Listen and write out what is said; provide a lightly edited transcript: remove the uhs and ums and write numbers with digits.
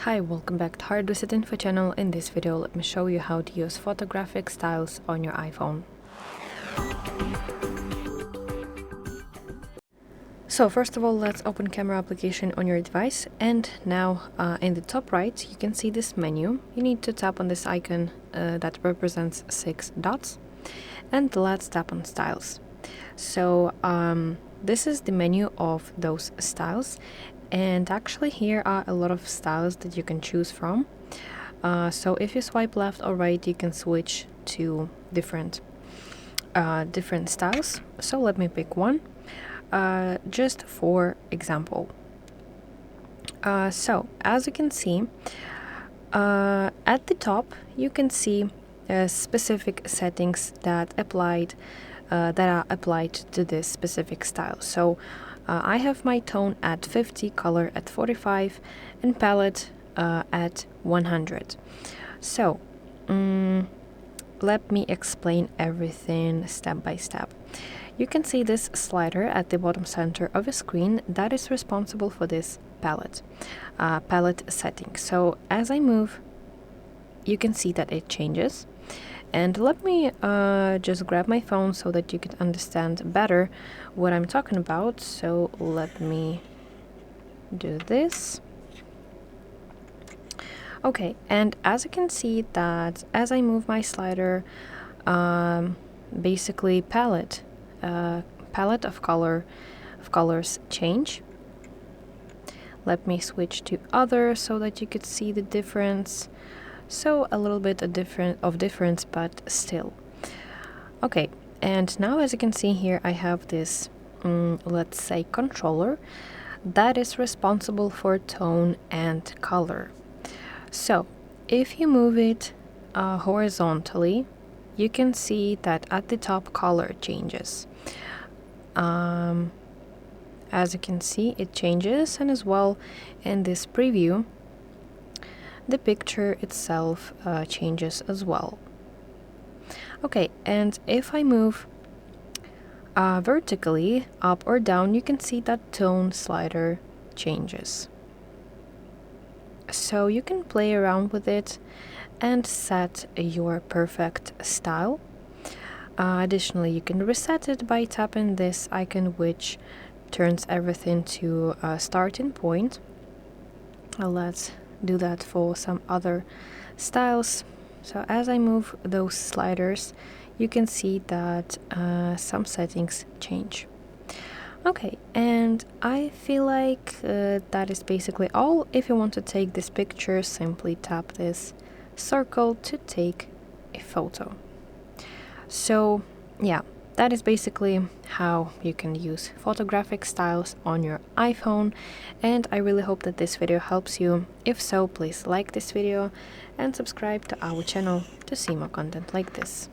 Hi, welcome back to HardReset.Info channel. In this video, let me show you how to use photographic styles on your iPhone. So first of all, let's open camera application on your device, and now in the top right you can see this menu. You need to tap on this icon that represents 6 dots, and let's tap on styles. So this is the menu of those styles, and actually here are a lot of styles that you can choose from. So if you swipe left or right, you can switch to different styles. So let me pick one just for example. So as you can see, at the top you can see specific settings that are applied to this specific style. So I have my tone at 50, color at 45, and palette at 100. So let me explain everything step by step. You can see this slider at the bottom center of your screen that is responsible for this palette setting. So as I move, you can see that it changes. And let me just grab my phone so that you can understand better what I'm talking about. So let me do this. Okay, and as you can see that as I move my slider, basically palette of colors change. Let me switch to other so that you could see the difference. So a little bit of difference, but still. Okay, and now as you can see here, I have this, let's say, controller that is responsible for tone and color. So if you move it horizontally, you can see that at the top color changes. As you can see, it changes, and as well in this preview, the picture itself changes as well. Okay, and if I move vertically up or down, you can see that tone slider changes. So you can play around with it and set your perfect style. Additionally, you can reset it by tapping this icon, which turns everything to a starting point. Let's do that for some other styles. So as I move those sliders, you can see that some settings change. Okay, and I feel like that is basically all. If you want to take this picture, simply tap this circle to take a photo. So yeah, that is basically how you can use photographic styles on your iPhone, and I really hope that this video helps you. If so, please like this video and subscribe to our channel to see more content like this.